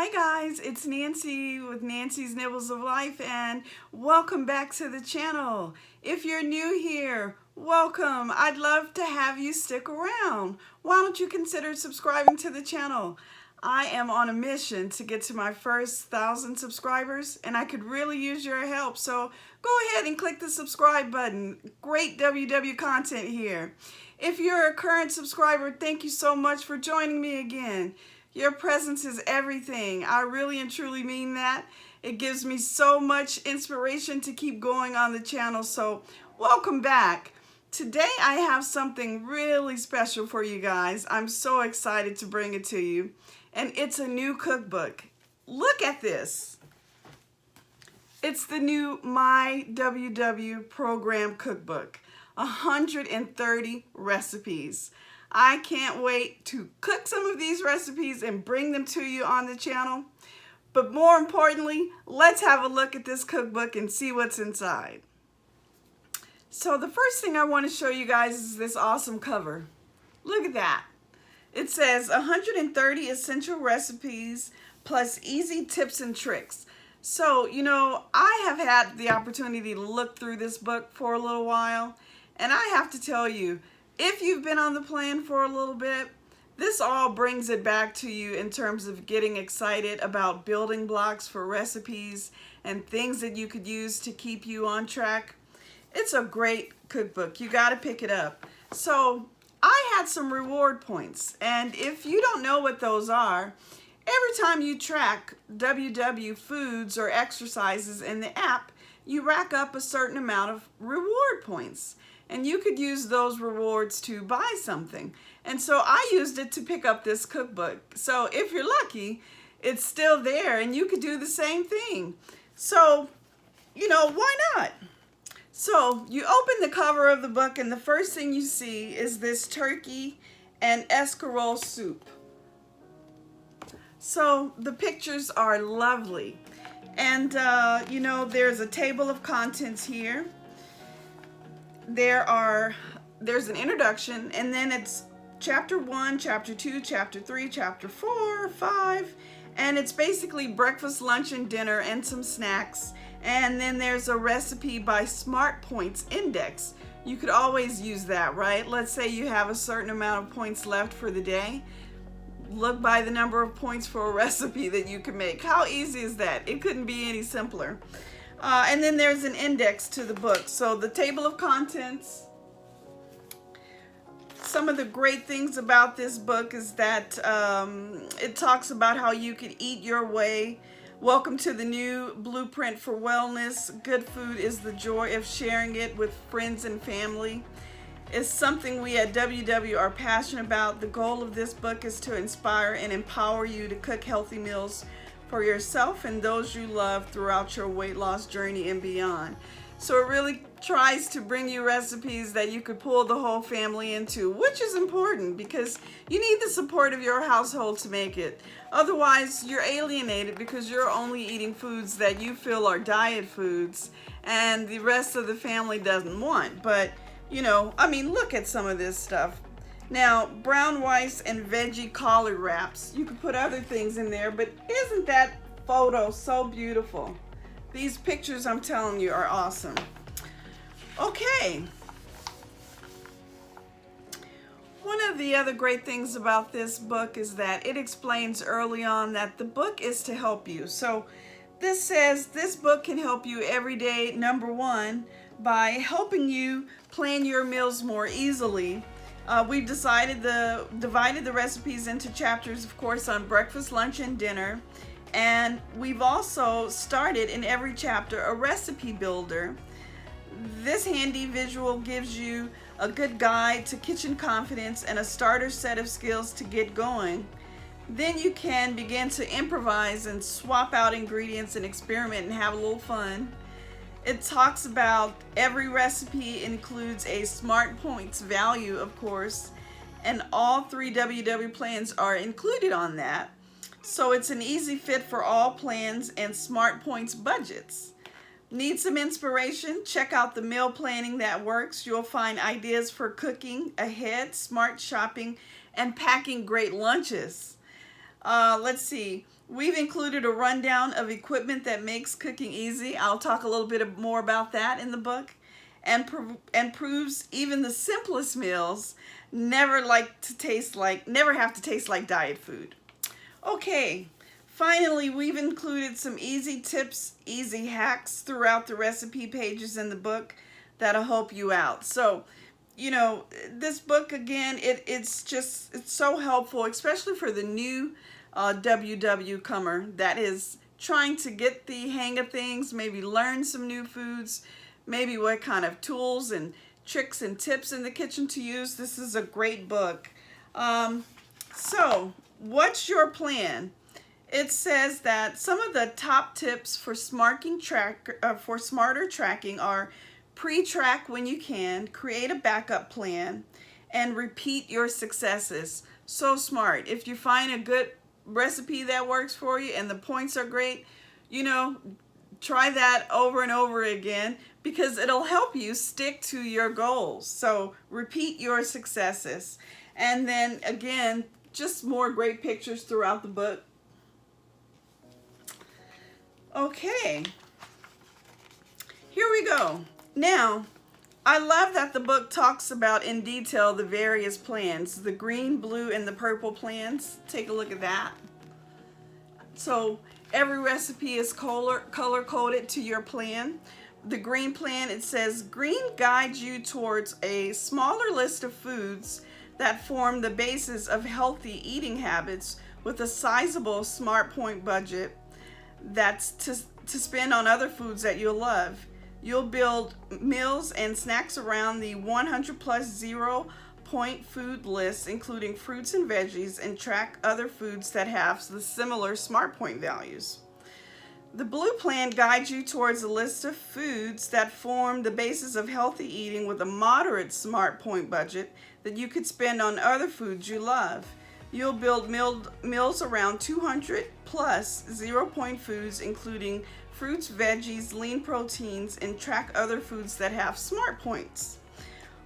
Hi guys, it's Nancy with Nancy's Nibbles of Life and welcome back to the channel. If you're new here, welcome. I'd love to have you stick around. Why don't you consider subscribing to the channel? I am on a mission to get to my first 1,000 subscribers and I could really use your help. So go ahead and click the subscribe button. Great WW content here. If you're a current subscriber, thank you so much for joining me again. Your presence is everything. I really and truly mean that. It gives me so much inspiration to keep going on the channel. So welcome back. Today I have something really special for you guys. I'm so excited to bring it to you. And it's a new cookbook. Look at this. It's the new My WW program cookbook. 130 recipes. I can't wait to cook some of these recipes and bring them to you on the channel. But more importantly, let's have a look at this cookbook and see what's inside. So the first thing I want to show you guys is this awesome cover. Look at that. It says 130 essential recipes plus easy tips and tricks. So, you know, I have had the opportunity to look through this book for a little while, and I have to tell you, if you've been on the plan for a little bit, this all brings it back to you in terms of getting excited about building blocks for recipes and things that you could use to keep you on track. It's a great cookbook. You got to pick it up. So I had some reward points, and if you don't know what those are, every time you track WW foods or exercises in the app, you rack up a certain amount of reward points. And you could use those rewards to buy something. And so I used it to pick up this cookbook. So if you're lucky, it's still there and you could do the same thing. So, you know, why not? So you open the cover of the book and the first thing you see is this turkey and escarole soup. So the pictures are lovely. And, you know, there's a table of contents here. There's an introduction, and then it's chapter 1, chapter 2, chapter 3, chapter 4, 5, and it's basically breakfast, lunch, and dinner and some snacks. And then there's a recipe by Smart Points Index. You could always use that, right? Let's say you have a certain amount of points left for the day. Look by the number of points for a recipe that you can make. How easy is that? It couldn't be any simpler. And then there's an index to the book. So the table of contents. Some of the great things about this book is that it talks about how you can eat your way. Welcome to the new blueprint for wellness. Good food is the joy of sharing it with friends and family. It's something we at WW are passionate about. The goal of this book is to inspire and empower you to cook healthy meals for yourself and those you love throughout your weight loss journey and beyond. So it really tries to bring you recipes that you could pull the whole family into, which is important because you need the support of your household to make it. Otherwise, you're alienated because you're only eating foods that you feel are diet foods and the rest of the family doesn't want. But, you know, I mean, look at some of this stuff. Now, brown rice and veggie collard wraps. You could put other things in there, but isn't that photo so beautiful? These pictures, I'm telling you, are awesome. Okay. One of the other great things about this book is that it explains early on that the book is to help you. So this says this book can help you every day, number one, by helping you plan your meals more easily. We've divided the recipes into chapters, of course, on breakfast, lunch, and dinner. And we've also started in every chapter a recipe builder. This handy visual gives you a good guide to kitchen confidence and a starter set of skills to get going. Then you can begin to improvise and swap out ingredients and experiment and have a little fun. It talks about every recipe includes a Smart Points value, of course, and all 3 WW plans are included on that. So it's an easy fit for all plans and Smart Points budgets. Need some inspiration? Check out the meal planning that works. You'll find ideas for cooking ahead, smart shopping, and packing great lunches. Let's see. We've included a rundown of equipment that makes cooking easy. I'll talk a little bit more about that in the book. And proves even the simplest meals never have to taste like diet food. Okay, finally, we've included some easy tips, easy hacks throughout the recipe pages in the book that'll help you out. So, you know, this book, again, it's so helpful, especially for the new WW comer that is trying to get the hang of things, maybe learn some new foods, maybe what kind of tools and tricks and tips in the kitchen to use. This is a great book. So, what's your plan? It says that some of the top tips for smarter tracking are pre-track when you can, create a backup plan, and repeat your successes. So smart. If you find a good recipe that works for you and the points are great, you know, try that over and over again because it'll help you stick to your goals. So repeat your successes. And then again, just more great pictures throughout the book. Okay, here we go. Now, I love that the book talks about in detail the various plans, the green, blue, and the purple plans. Take a look at that. So every recipe is color coded to your plan. The green plan, it says, green guides you towards a smaller list of foods that form the basis of healthy eating habits with a sizable smart point budget that's to spend on other foods that you'll love. You'll build meals and snacks around the 100 plus 0-point food list, including fruits and veggies, and track other foods that have the similar smart point values. The blue plan guides you towards a list of foods that form the basis of healthy eating with a moderate smart point budget that you could spend on other foods you love. You'll build meals around 200 plus 0-point foods, including fruits, veggies, lean proteins, and track other foods that have smart points.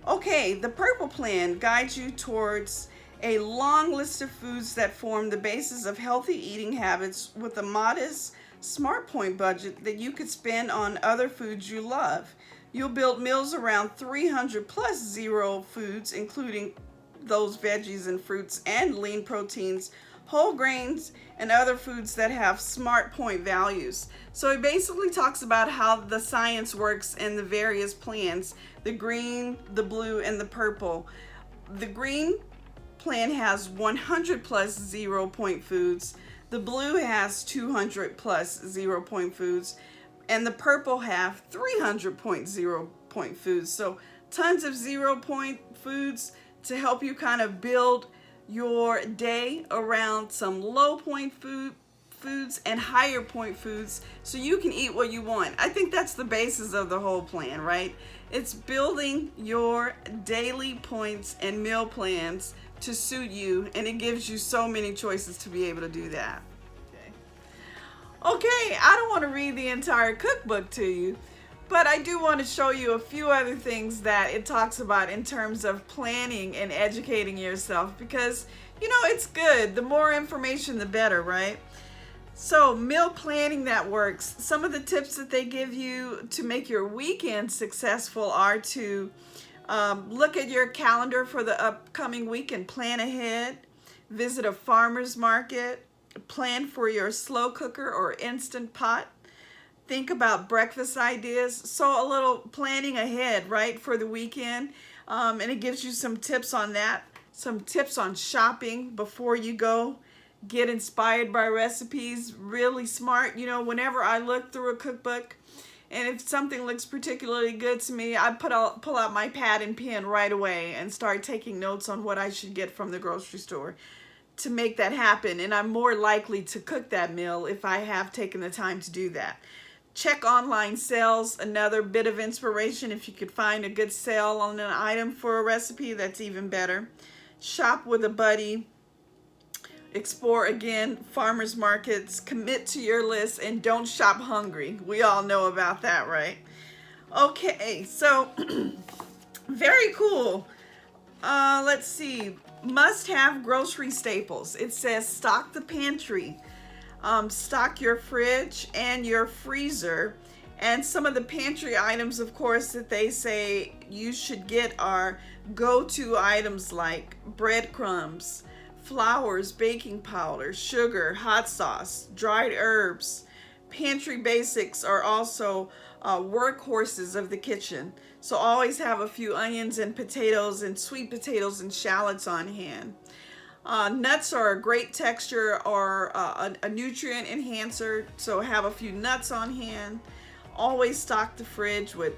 Okay, the purple plan guides you towards a long list of foods that form the basis of healthy eating habits with a modest smart point budget that you could spend on other foods you love. You'll build meals around 300 plus 0 foods, including those veggies and fruits and lean proteins, whole grains, and other foods that have smart point values. So it basically talks about how the science works in the various plans, the green, the blue, and the purple. The green plan has 100 plus 0-point foods. The blue has 200 plus 0-point foods, and the purple have 300.0-point foods. So tons of 0-point foods to help you kind of build your day around some low point foods and higher point foods so you can eat what you want. I think that's the basis of the whole plan, right? It's building your daily points and meal plans to suit you, and it gives you so many choices to be able to do that. Okay, I don't want to read the entire cookbook to you, but I do want to show you a few other things that it talks about in terms of planning and educating yourself, because, you know, it's good. The more information, the better, right? So, meal planning that works. Some of the tips that they give you to make your weekend successful are to look at your calendar for the upcoming week and plan ahead. Visit a farmer's market. Plan for your slow cooker or instant pot. Think about breakfast ideas. So a little planning ahead, right, for the weekend. And it gives you some tips on that. Some tips on shopping before you go. Get inspired by recipes. Really smart. You know, whenever I look through a cookbook and if something looks particularly good to me, I pull out my pad and pen right away and start taking notes on what I should get from the grocery store to make that happen. And I'm more likely to cook that meal if I have taken the time to do that. Check online sales, another bit of inspiration. If you could find a good sale on an item for a recipe, that's even better. Shop with a buddy. Explore, again, farmers markets. Commit to your list and don't shop hungry. We all know about that, right? Okay, so very cool. Let's see. Must have grocery staples. It says stock the pantry. Stock your fridge and your freezer. And some of the pantry items, of course, that they say you should get are go-to items like breadcrumbs, flours, baking powder, sugar, hot sauce, dried herbs. Pantry basics are also workhorses of the kitchen. So always have a few onions and potatoes and sweet potatoes and shallots on hand. Nuts are a great texture or a nutrient enhancer, so have a few nuts on hand. Always stock the fridge with,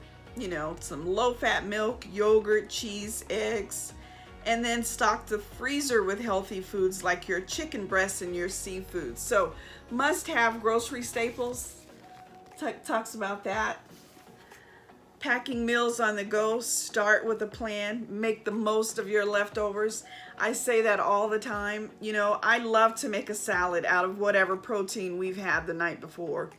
some low-fat milk, yogurt, cheese, eggs, and then stock the freezer with healthy foods like your chicken breasts and your seafood. So must-have grocery staples, talks about that. Packing meals on the go, start with a plan, make the most of your leftovers. I say that all the time. I love to make a salad out of whatever protein we've had the night before.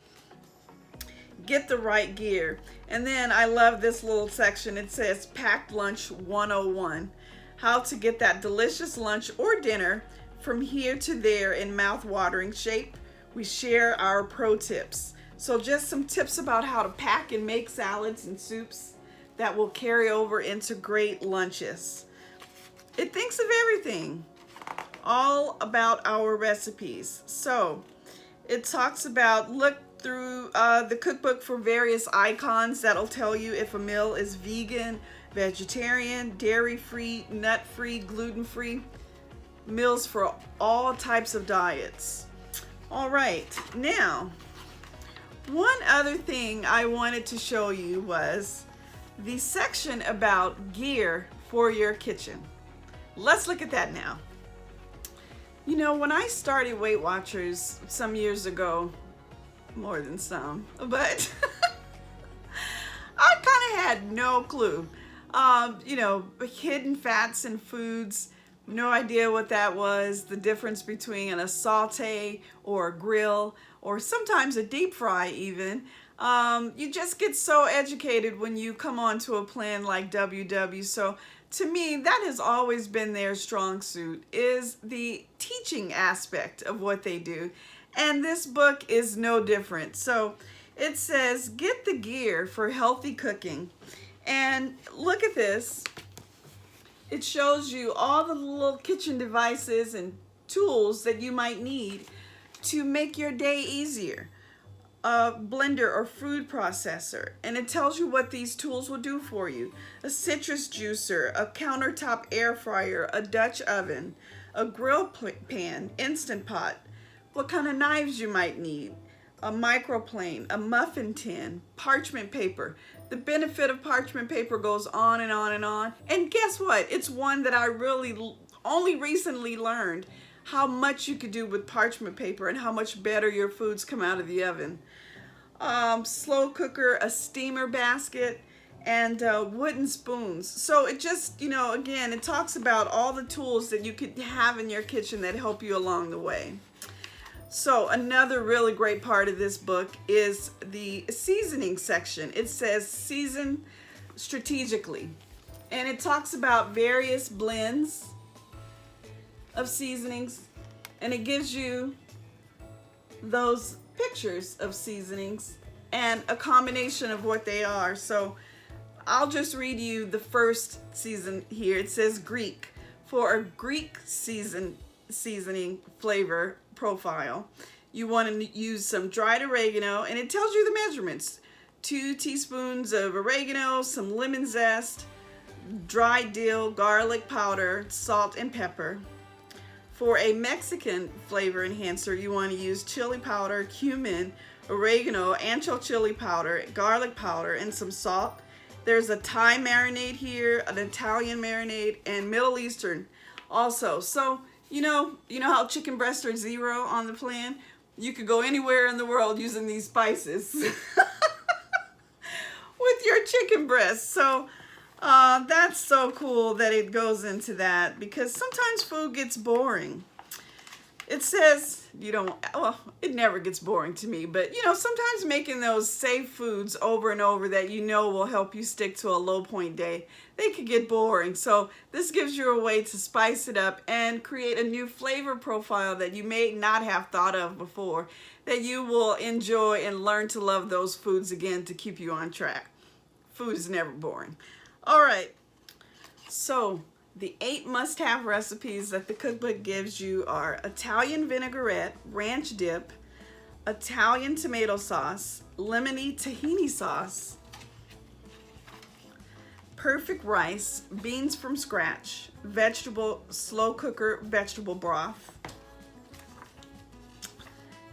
Get the right gear. And then I love this little section. It says Packed Lunch 101. How to get that delicious lunch or dinner from here to there in mouth-watering shape. We share our pro tips. So just some tips about how to pack and make salads and soups that will carry over into great lunches. It thinks of everything, all about our recipes. So it talks about, look through the cookbook for various icons that'll tell you if a meal is vegan, vegetarian, dairy-free, nut-free, gluten-free. Meals for all types of diets. All right, now, one other thing I wanted to show you was the section about gear for your kitchen. Let's look at that now. When I started Weight Watchers some years ago, more than some, but I kind of had no clue. Hidden fats in foods, no idea what that was, the difference between a saute or a grill, or sometimes a deep fry even. You just get so educated when you come onto a plan like WW. So to me, that has always been their strong suit, is the teaching aspect of what they do. And this book is no different. So it says, get the gear for healthy cooking. And look at this. It shows you all the little kitchen devices and tools that you might need to make your day easier. A blender or food processor, and it tells you what these tools will do for you. A citrus juicer, a countertop air fryer, a Dutch oven, a grill pan, Instant Pot, what kind of knives you might need, a microplane, a muffin tin, parchment paper. The benefit of parchment paper goes on and on and on. And guess what? It's one that I really only recently learned how much you could do with parchment paper and how much better your foods come out of the oven. Slow cooker, a steamer basket, and wooden spoons. So it just, again, it talks about all the tools that you could have in your kitchen that help you along the way. So another really great part of this book is the seasoning section. It says season strategically, and it talks about various blends of seasonings, and it gives you those pictures of seasonings and a combination of what they are. So I'll just read you the first season here. It says Greek. For a Greek seasoning flavor profile, you want to use some dried oregano, and it tells you the measurements. 2 teaspoons of oregano, some lemon zest, dried dill, garlic powder, salt, and pepper. For a Mexican flavor enhancer, you want to use chili powder, cumin, oregano, ancho chili powder, garlic powder, and some salt. There's a Thai marinade here, an Italian marinade, and Middle Eastern also. So, you know how chicken breasts are zero on the plan? You could go anywhere in the world using these spices with your chicken breast. So that's so cool that it goes into that, because sometimes food gets boring. It says you don't, well, it never gets boring to me, but sometimes making those safe foods over and over that will help you stick to a low point day, they could get boring. So this gives you a way to spice it up and create a new flavor profile that you may not have thought of before, that you will enjoy and learn to love those foods again to keep you on track. Food is never boring. All right, so the 8 must-have recipes that the cookbook gives you are Italian vinaigrette, ranch dip, Italian tomato sauce, lemony tahini sauce, perfect rice, beans from scratch, vegetable slow cooker vegetable broth,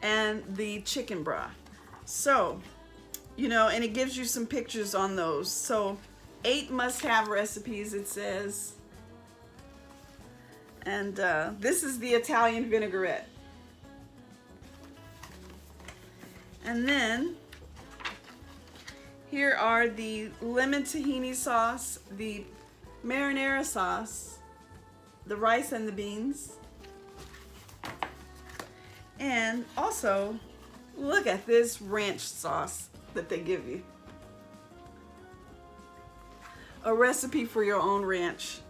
and the chicken broth. So, and it gives you some pictures on those. So 8 must-have recipes, it says. And this is the Italian vinaigrette. And then here are the lemon tahini sauce, the marinara sauce, the rice and the beans. And also, look at this ranch sauce that they give you. A recipe for your own ranch.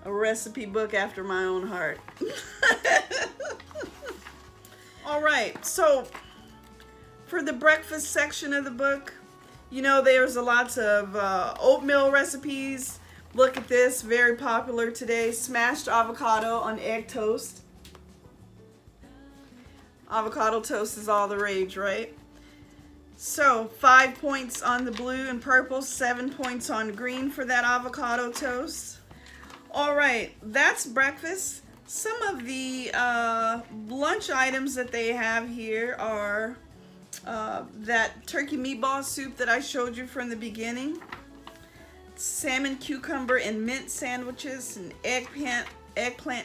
A recipe book after my own heart. All right, so for the breakfast section of the book, there's a lots of oatmeal recipes. Look at this, very popular today, smashed avocado on egg toast. Avocado toast is all the rage, right? So 5 points on the blue and purple, 7 points on green for that avocado toast. All right, that's breakfast. Some of the lunch items that they have here are that turkey meatball soup that I showed you from the beginning, salmon, cucumber, and mint sandwiches, and eggplant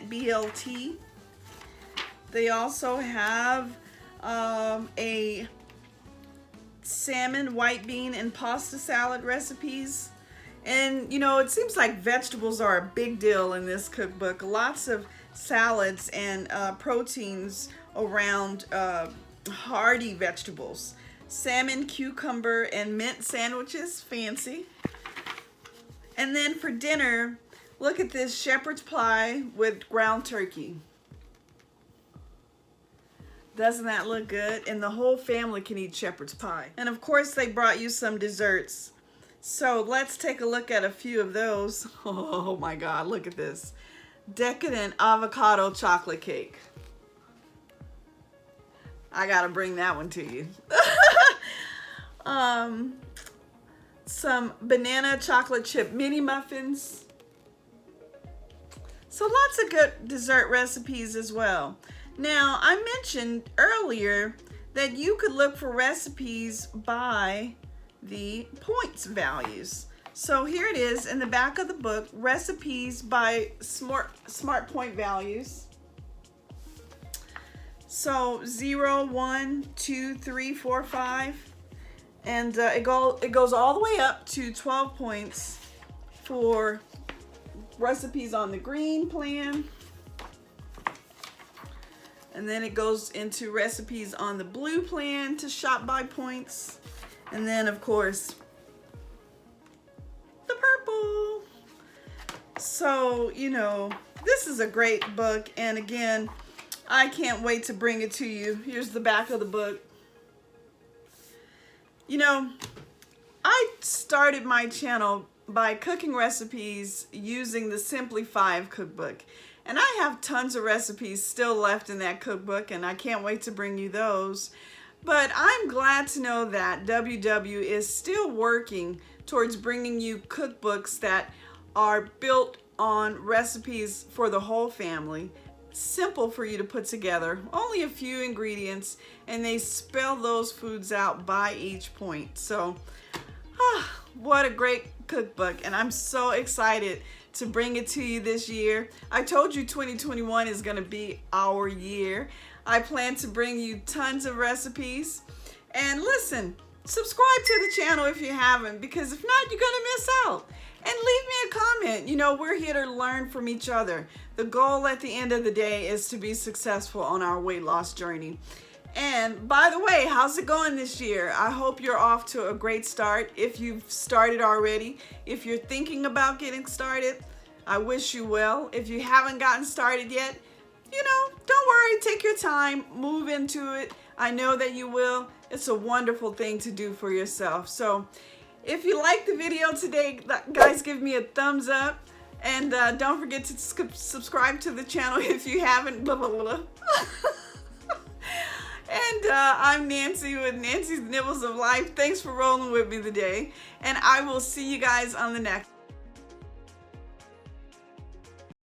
BLT. They also have a salmon, white bean, and pasta salad recipes. And it seems like vegetables are a big deal in this cookbook. Lots of salads and proteins around hearty vegetables. Salmon, cucumber, and mint sandwiches, fancy. And then for dinner, look at this shepherd's pie with ground turkey. Doesn't that look good? And the whole family can eat shepherd's pie. And of course they brought you some desserts. So let's take a look at a few of those. Oh my God, look at this. Decadent avocado chocolate cake. I gotta bring that one to you. Some banana chocolate chip mini muffins. So lots of good dessert recipes as well. Now, I mentioned earlier that you could look for recipes by the points values. So here it is in the back of the book, recipes by smart point values. So 0, 1, 2, 3, 4, 5. And it goes all the way up to 12 points for recipes on the green plan. And then it goes into recipes on the blue plan to shop by points. And then, of course, the purple. So, this is a great book. And again, I can't wait to bring it to you. Here's the back of the book. I started my channel by cooking recipes using the Simply 5 cookbook. And I have tons of recipes still left in that cookbook, and I can't wait to bring you those. But I'm glad to know that WW is still working towards bringing you cookbooks that are built on recipes for the whole family, simple for you to put together, only a few ingredients, and they spell those foods out by each point. So, what a great cookbook, and I'm so excited to bring it to you this year. I told you 2021 is going to be our year. I plan to bring you tons of recipes. And listen, subscribe to the channel if you haven't, because if not, you're gonna miss out. And leave me a comment. You know, we're here to learn from each other. The goal at the end of the day is to be successful on our weight loss journey. And by the way, how's it going this year? I hope you're off to a great start. If you've started already, if you're thinking about getting started, I wish you well. If you haven't gotten started yet, you know, don't worry, take your time, move into it. I know that you will. It's a wonderful thing to do for yourself. So if you liked the video today, guys, give me a thumbs up. And don't forget to subscribe to the channel if you haven't, blah, blah, blah. And I'm Nancy with Nancy's Nibbles of Life. Thanks for rolling with me today. And I will see you guys on the next.